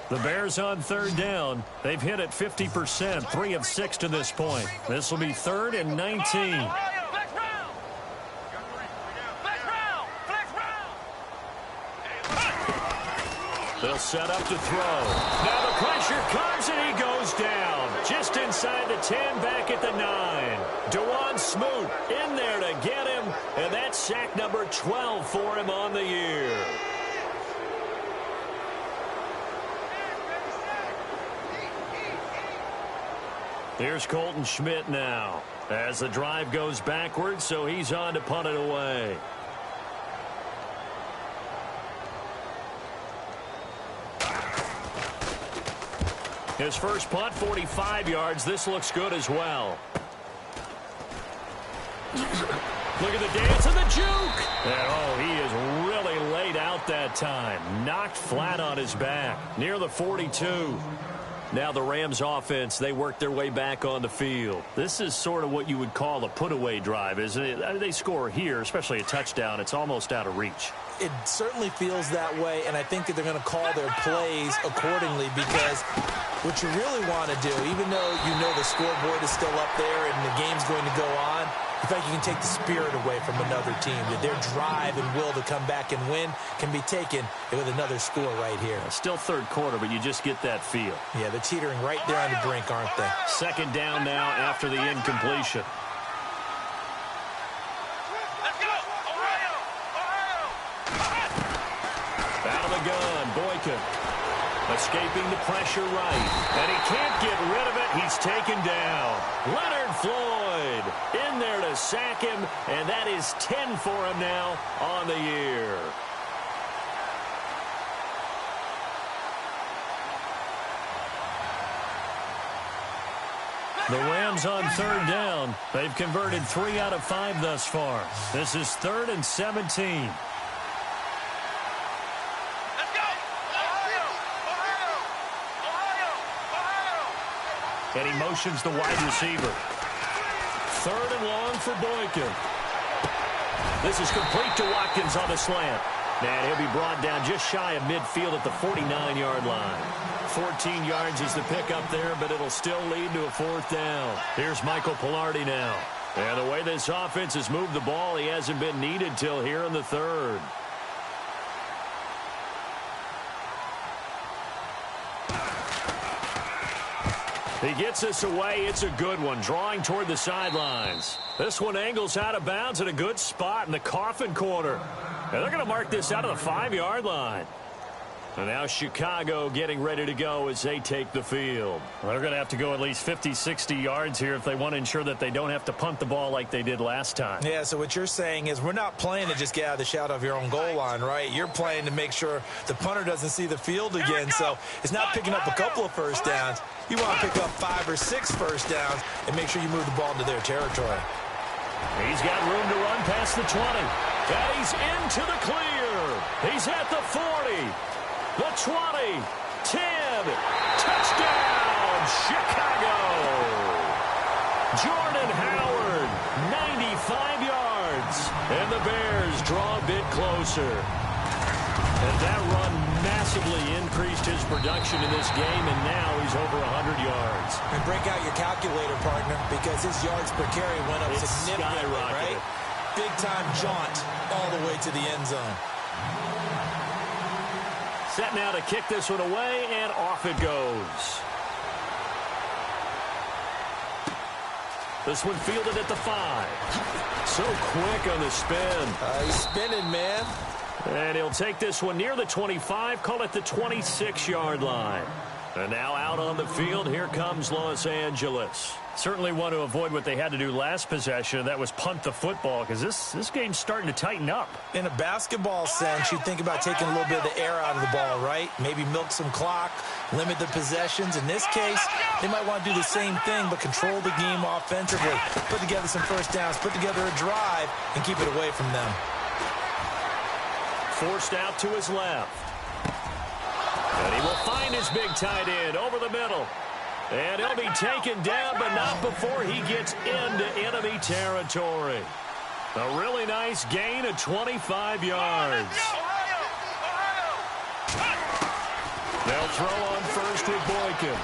The Bears on third down. They've hit it 50%, 3 of 6 to this point. This will be 3rd and 19. They'll set up to throw. Now the pressure comes and he goes down. Just inside the 10, back at the 9. DeJuan Smoot in there to get him, and that's sack number 12 for him on the year. Here's Colton Schmidt now as the drive goes backwards, so he's on to punt it away. His first punt, 45 yards. This looks good as well. Look at the dance and the juke. And, oh, he is really laid out that time. Knocked flat on his back near the 42. Now the Rams offense, they work their way back on the field. This is sort of what you would call a put-away drive, isn't it? They score here, especially a touchdown. It's almost out of reach. It certainly feels that way, and I think that they're going to call their plays accordingly, because what you really want to do, even though you know the scoreboard is still up there and the game's going to go on, in fact, you can take the spirit away from another team. That their drive and will to come back and win can be taken with another score right here. Still third quarter, but you just get that feel. Yeah, they're teetering right there on the brink, aren't they? Second down now after the incompletion. Let's go! Ohio! Ohio! Out of the gun, Boykin. Escaping the pressure right. And he can't get rid of it. He's taken down. Leonard Floyd in there to sack him. And that is 10 for him now on the year. The Rams on third down. They've converted 3 out of 5 thus far. This is 3rd and 17. And he motions the wide receiver. 3rd and long for Boykin. This is complete to Watkins on the slant. And he'll be brought down just shy of midfield at the 49-yard line. 14 yards is the pickup there, but it'll still lead to a 4th down. Here's Michael Pilardi now. And the way this offense has moved the ball, he hasn't been needed till here in the 3rd. He gets us away. It's a good one, drawing toward the sidelines. This one angles out of bounds at a good spot in the coffin corner. And they're going to mark this out of the 5-yard line. And now Chicago getting ready to go as they take the field. Well, they're going to have to go at least 50, 60 yards here if they want to ensure that they don't have to punt the ball like they did last time. Yeah, so what you're saying is we're not playing to just get out of the shadow of your own goal line, right? You're playing to make sure the punter doesn't see the field again. So it's not picking up a couple of first downs. You want to pick up 5 or 6 first downs and make sure you move the ball into their territory. He's got room to run past the 20. And he's into the clear. He's at the 40. The 20, 10, touchdown, Chicago. Jordan Howard, 95 yards. And the Bears draw a bit closer. And that run massively increased his production in this game, and now he's over 100 yards. And break out your calculator, partner, because his yards per carry went up significantly, right? Big-time jaunt all the way to the end zone. Set now to kick this one away, and off it goes. This one fielded at the 5. So quick on the spin. He's spinning, man. And he'll take this one near the 25, call it the 26-yard line. And now out on the field, here comes Los Angeles. Certainly want to avoid what they had to do last possession. That was punt the football, because this game's starting to tighten up. In a basketball sense, you think about taking a little bit of the air out of the ball, right? Maybe milk some clock, limit the possessions. In this case, they might want to do the same thing, but control the game offensively. Put together some first downs, put together a drive, and keep it away from them. forced out to his left. And he will find his big tight end over the middle. And he'll be taken down, but not before he gets into enemy territory. A really nice gain of 25 yards. They'll throw on first with Boykin.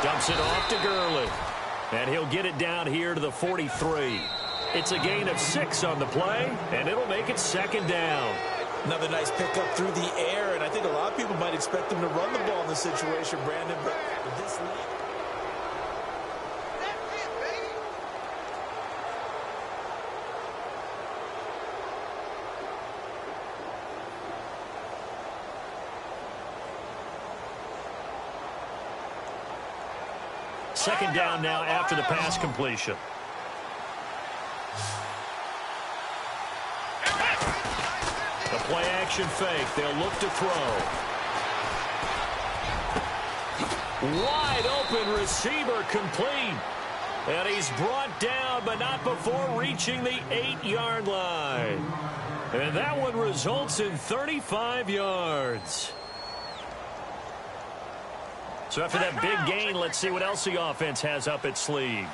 Dumps it off to Gurley. And he'll get it down here to the 43. It's a gain of 6 on the play, and it'll make it second down. Another nice pickup through the air, and I think a lot of people might expect him to run the ball in this situation, Brandon, but with this lead... Second down now after the pass completion. The play action fake. They'll look to throw. Wide open receiver complete. And he's brought down, but not before reaching the 8-yard line. And that one results in 35 yards. So after that big gain, let's see what else the offense has up its sleeve.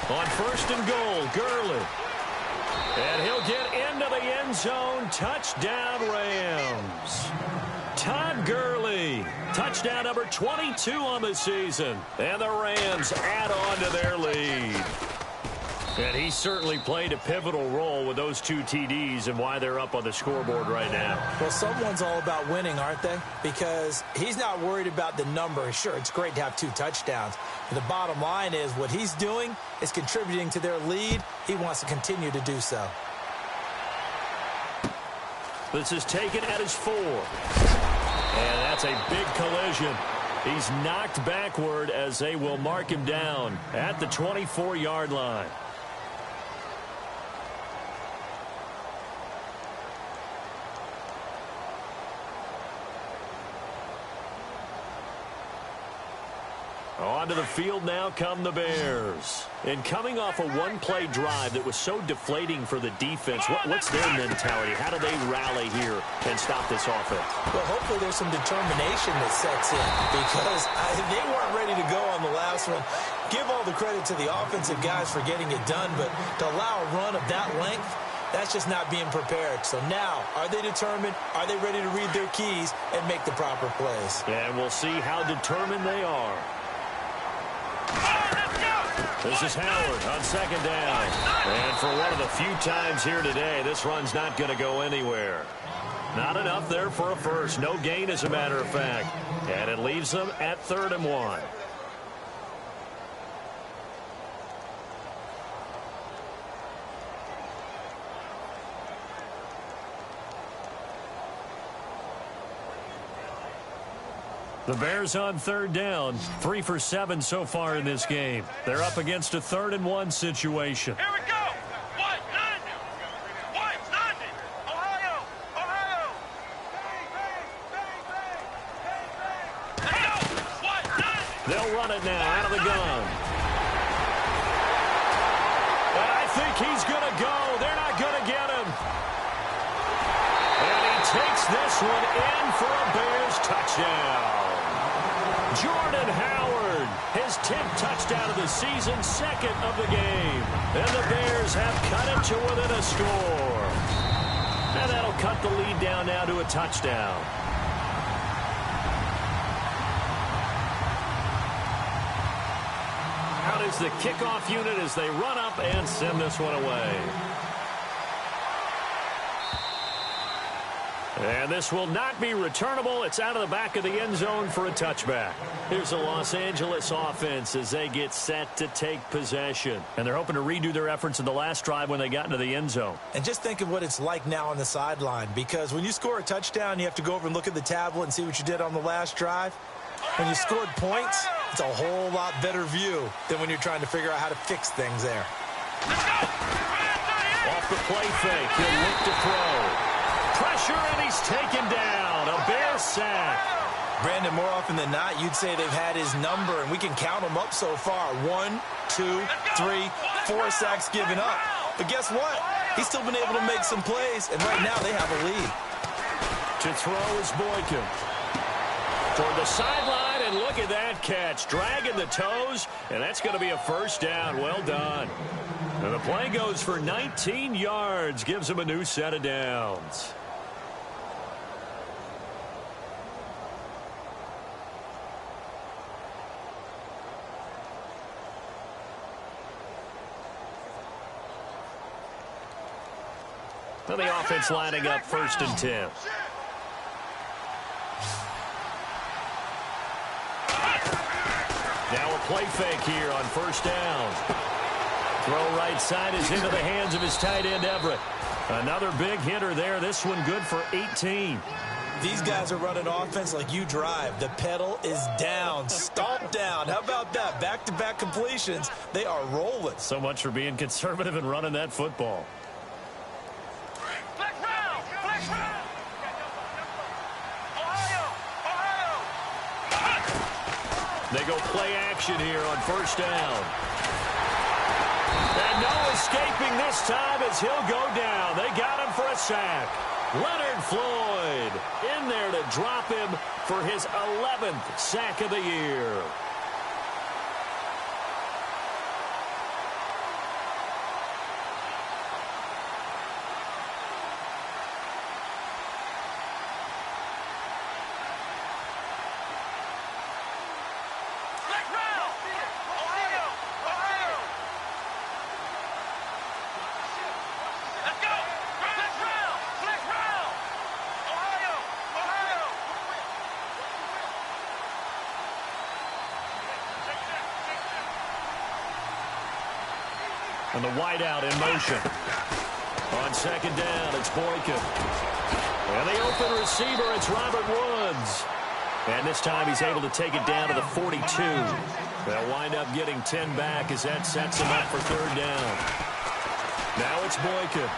On first and goal, Gurley. And he'll get into the end zone. Touchdown, Rams. Todd Gurley. Touchdown number 22 on the season. And the Rams add on to their lead. And he certainly played a pivotal role with those 2 TDs and why they're up on the scoreboard right now. Well, someone's all about winning, aren't they? Because he's not worried about the number. Sure, it's great to have 2 touchdowns. But the bottom line is what he's doing is contributing to their lead. He wants to continue to do so. This is taken at his 4. And that's a big collision. He's knocked backward as they will mark him down at the 24-yard line. Onto the field now come the Bears. And coming off a one-play drive that was so deflating for the defense, what's their mentality? How do they rally here and stop this offense? Well, hopefully there's some determination that sets in because they weren't ready to go on the last one. Give all the credit to the offensive guys for getting it done, but to allow a run of that length, that's just not being prepared. So now, are they determined? Are they ready to read their keys and make the proper plays? And we'll see how determined they are. This is Howard on second down. And for one of the few times here today, this run's not going to go anywhere. Not enough there for a first. No gain, as a matter of fact. And it leaves them at 3rd and 1. The Bears on 3rd down, 3 for 7 so far in this game. They're up against a 3rd and 1 situation. Here we go. White, Ohio. They'll run it now out of the gun. And I think he's going to go. They're not going to get him. And he takes this one in for a Bears touchdown. Jordan Howard, his 10th touchdown of the season, 2nd of the game. And the Bears have cut it to within a score. And that'll cut the lead down now to a touchdown. Out is the kickoff unit as they run up and send this one away. And this will not be returnable. It's out of the back of the end zone for a touchback. Here's the Los Angeles offense as they get set to take possession. And they're hoping to redo their efforts in the last drive when they got into the end zone. And just think of what it's like now on the sideline, because when you score a touchdown, you have to go over and look at the tablet and see what you did on the last drive. When you scored points, it's a whole lot better view than when you're trying to figure out how to fix things there. Off the play fake, he'll look to throw. Pressure, and he's taken down. A Bear sack. Brandon, more often than not, you'd say they've had his number, and we can count them up so far. 1, 2, 3, 4 sacks given up. But guess what? He's still been able to make some plays, and right now they have a lead. To throw is Boykin. Toward the sideline, and look at that catch. Dragging the toes, and that's going to be a first down. Well done. And the play goes for 19 yards. Gives him a new set of downs. And the offense lining up 1st and 10. Now a play fake here on 1st down. Throw right side is into the hands of his tight end, Everett. Another big hitter there. This one good for 18. These guys are running offense like you drive. The pedal is down, stomp down. How about that? Back-to-back completions. They are rolling. So much for being conservative and running that football. They go play action here on 1st down. And no escaping this time as he'll go down. They got him for a sack. Leonard Floyd in there to drop him for his 11th sack of the year. And the wideout in motion. On 2nd down, it's Boykin. And the open receiver, it's Robert Woods. And this time he's able to take it down to the 42. They'll wind up getting 10 back as that sets him up for 3rd down. Now it's Boykin.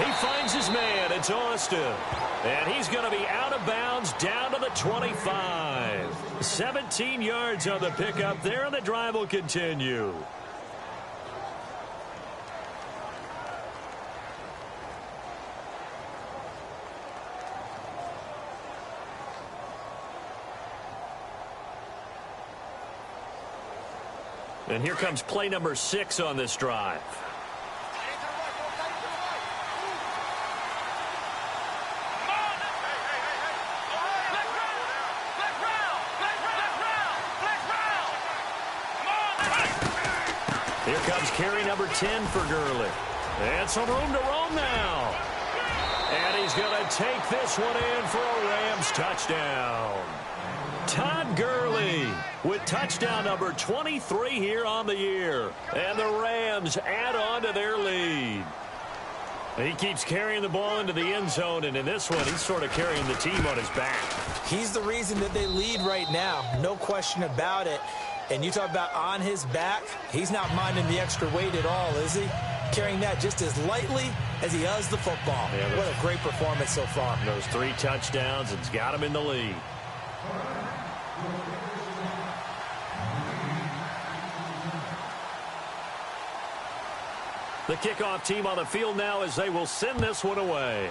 He finds his man. It's Austin. And he's going to be out of bounds down to the 25. 17 yards on the pickup there, and the drive will continue. And here comes play number 6 on this drive. Here comes carry number 10 for Gurley. And some room to roam now. And he's going to take this one in for a Rams touchdown. Todd Gurley with touchdown number 23 here on the year. And the Rams add on to their lead. He keeps carrying the ball into the end zone, and in this one, he's sort of carrying the team on his back. He's the reason that they lead right now. No question about it. And you talk about on his back, he's not minding the extra weight at all, is he? Carrying that just as lightly as he does the football. Yeah, what a great performance so far. Those 3 touchdowns, it's got him in the lead. The kickoff team on the field now as they will send this one away.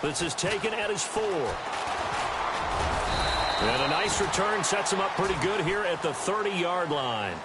This is taken at his 4. And a nice return sets him up pretty good here at the 30-yard line.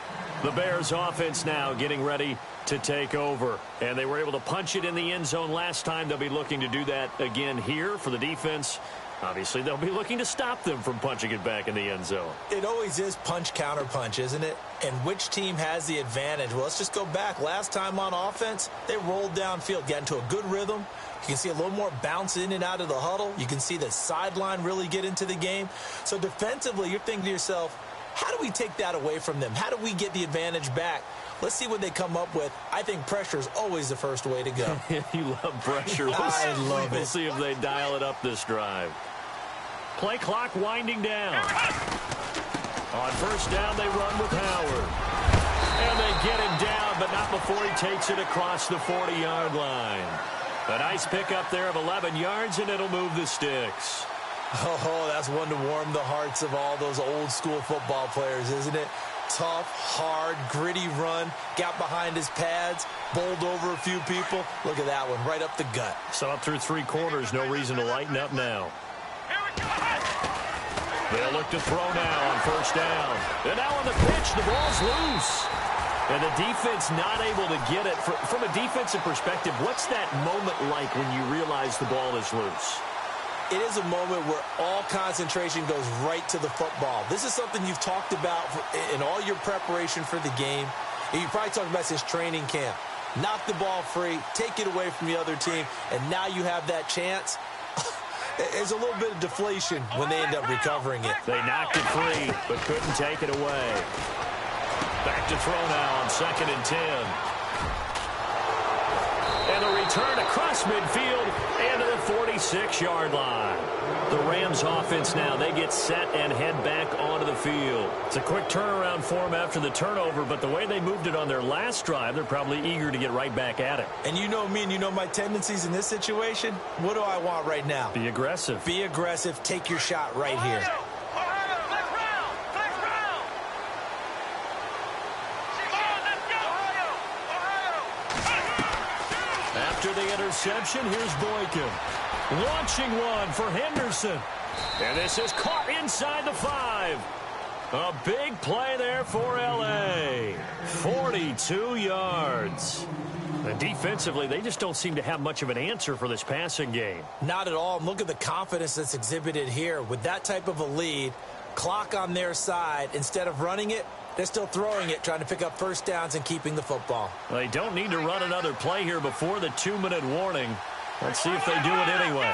The Bears offense now getting ready to take over. And they were able to punch it in the end zone last time. They'll be looking to do that again here for the defense. Obviously, they'll be looking to stop them from punching it back in the end zone. It always is punch, counter punch, isn't it? And which team has the advantage? Well, let's just go back. Last time on offense, they rolled downfield, got into a good rhythm. You can see a little more bounce in and out of the huddle. You can see the sideline really get into the game. So defensively, you're thinking to yourself, how do we take that away from them? How do we get the advantage back? Let's see what they come up with. I think pressure is always the first way to go. You love pressure. I love it. We'll see if they dial it up this drive. Play clock winding down. On 1st down, they run with Howard. And they get him down, but not before he takes it across the 40-yard line. A nice pickup there of 11 yards, and it'll move the sticks. Oh, that's one to warm the hearts of all those old-school football players, isn't it? Tough, hard, gritty run, got behind his pads, bowled over a few people. Look at that one, right up the gut. Saw it through 3 quarters, no reason to lighten up now. They'll look to throw now on first down. And now on the pitch, the ball's loose. And the defense not able to get it. From a defensive perspective, what's that moment like when you realize the ball is loose? It is a moment where all concentration goes right to the football. This is something you've talked about in all your preparation for the game. And you probably talked about since training camp. Knock the ball free, take it away from the other team, and now you have that chance. There's a little bit of deflation when they end up recovering it. They knocked it free, but couldn't take it away. Back to throw now on 2nd and 10. And a return across midfield and to the 46-yard line. The Rams offense now, they get set and head back onto the field. It's a quick turnaround for them after the turnover, but the way they moved it on their last drive, they're probably eager to get right back at it. And you know me and you know my tendencies in this situation. What do I want right now? Be aggressive. Be aggressive. Take your shot right here. After the interception, here's Boykin. Launching one for Henderson. And this is caught inside the 5. A big play there for L.A. 42 yards. And defensively, they just don't seem to have much of an answer for this passing game. Not at all. And look at the confidence that's exhibited here. With that type of a lead, clock on their side, instead of running it, they're still throwing it, trying to pick up first downs and keeping the football. They don't need to run another play here before the 2-minute warning. Let's see if they do it anyway.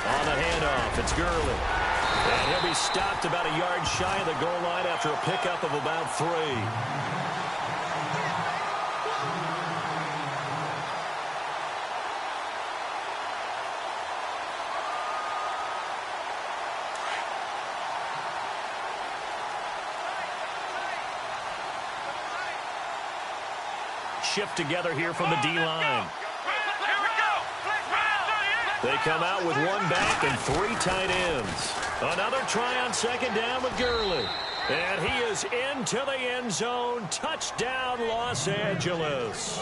On the handoff, it's Gurley. And he'll be stopped about a yard shy of the goal line after a pickup of about 3. Shift together here from the D-line. They come out with 1 back and 3 tight ends. Another try on 2nd down with Gurley. And he is into the end zone. Touchdown, Los Angeles.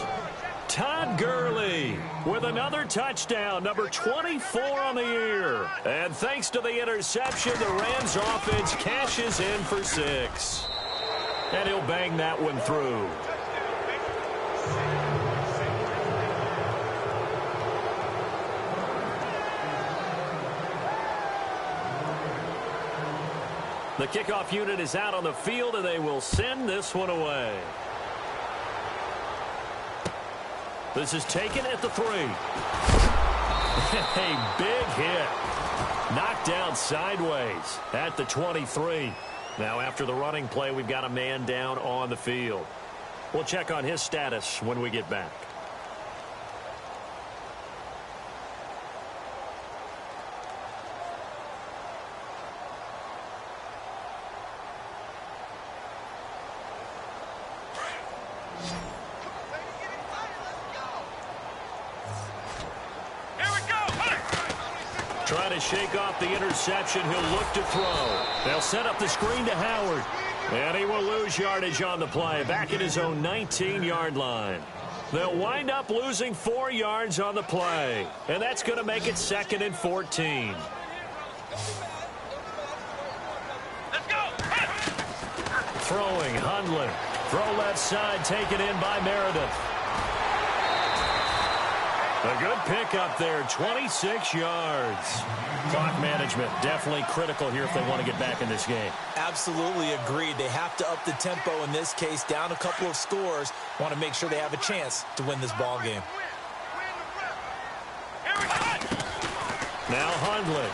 Todd Gurley with another touchdown, number 24 on the year. And thanks to the interception, the Rams offense cashes in for 6. And he'll bang that one through. The kickoff unit is out on the field, and they will send this one away. This is taken at the 3. A big hit. Knocked down sideways at the 23. Now after the running play, we've got a man down on the field. We'll check on his status when we get back. Trying to shake off the interception. He'll look to throw. They'll set up the screen to Howard. And he will lose yardage on the play. Back at his own 19-yard line. They'll wind up losing 4 yards on the play. And that's going to make it 2nd and 14. Let's go. Throwing, Hundley. Throw left side, taken in by Meredith. A good pickup there, 26 yards. Clock management definitely critical here if they want to get back in this game. Absolutely agreed. They have to up the tempo in this case, down a couple of scores. Want to make sure they have a chance to win this ball game. Now Hundley.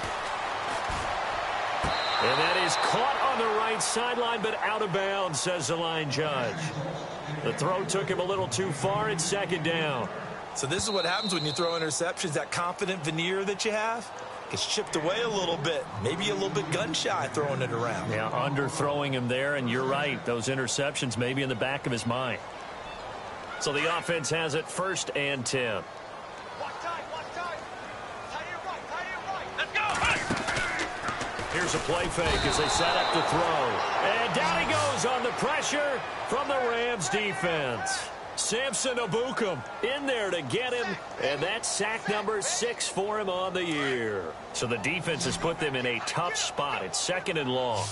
And that is caught on the right sideline, but out of bounds, says the line judge. The throw took him a little too far. It's 2nd down. So this is what happens when you throw interceptions, that confident veneer that you have. It's chipped away a little bit. Maybe a little bit gun-shy throwing it around. Yeah, underthrowing him there, and you're right. Those interceptions may be in the back of his mind. So the offense has it 1st and 10. Let's go. Here's a play fake as they set up to throw. And down he goes on the pressure from the Rams defense. Samson Abukum in there to get him, and that's sack number 6 for him on the year. So the defense has put them in a tough spot. It's 2nd and long.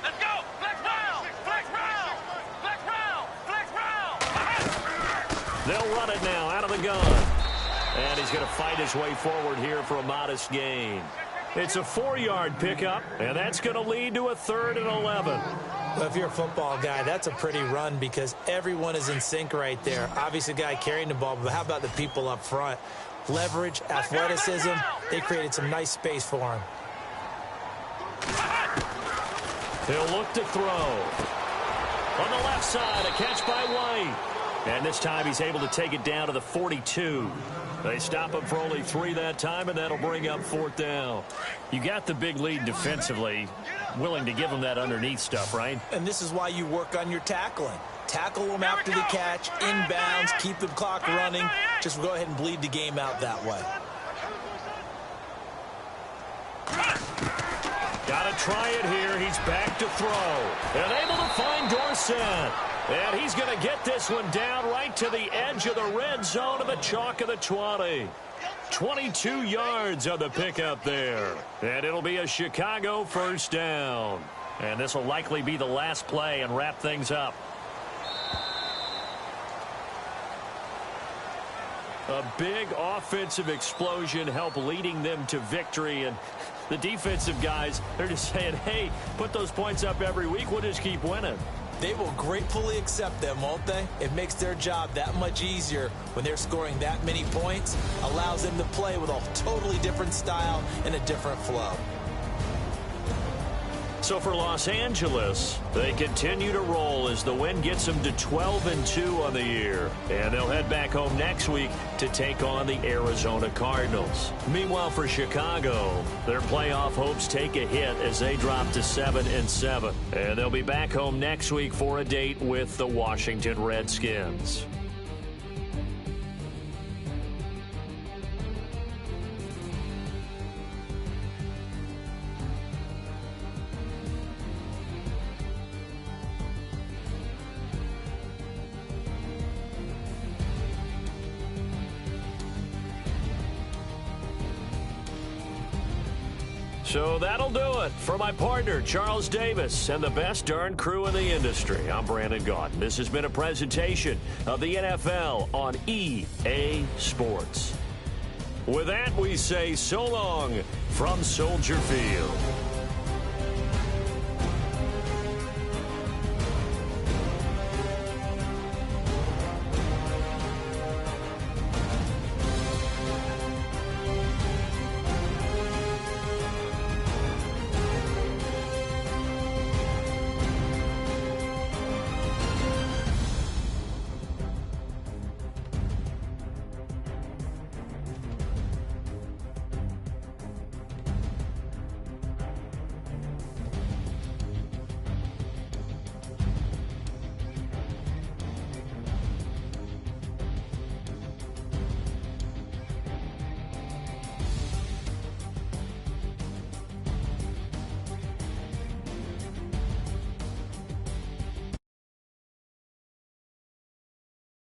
Let's go. Flex round. Flex round. Flex round. Flex round. They'll run it now out of the gun. And he's going to fight his way forward here for a modest gain. It's a 4-yard pickup, and that's going to lead to a 3rd and 11. Well, if you're a football guy, that's a pretty run because everyone is in sync right there. Obviously, the guy carrying the ball, but how about the people up front? Leverage, athleticism, they created some nice space for him. He'll look to throw. On the left side, a catch by White. And this time he's able to take it down to the 42. They stop him for only 3 that time, and that'll bring up 4th down. You got the big lead defensively, willing to give him that underneath stuff, right? And this is why you work on your tackling. Tackle them after the catch, inbounds, keep the clock running. Just go ahead and bleed the game out that way. Got to try it here. He's back to throw. And able to find Dorsett. And he's going to get this one down right to the edge of the red zone of the chalk of the 20. 22 yards on the pickup there. And it'll be a Chicago 1st down. And this will likely be the last play and wrap things up. A big offensive explosion helped leading them to victory. And the defensive guys, they're just saying, hey, put those points up every week. We'll just keep winning. They will gratefully accept them, won't they? It makes their job that much easier when they're scoring that many points. Allows them to play with a totally different style and a different flow. So for Los Angeles, they continue to roll as the win gets them to 12-2 on the year. And they'll head back home next week to take on the Arizona Cardinals. Meanwhile, for Chicago, their playoff hopes take a hit as they drop to 7-7. And they'll be back home next week for a date with the Washington Redskins. So that'll do it for my partner, Charles Davis, and the best darn crew in the industry. I'm Brandon Gaudin. This has been a presentation of the NFL on EA Sports. With that, we say so long from Soldier Field.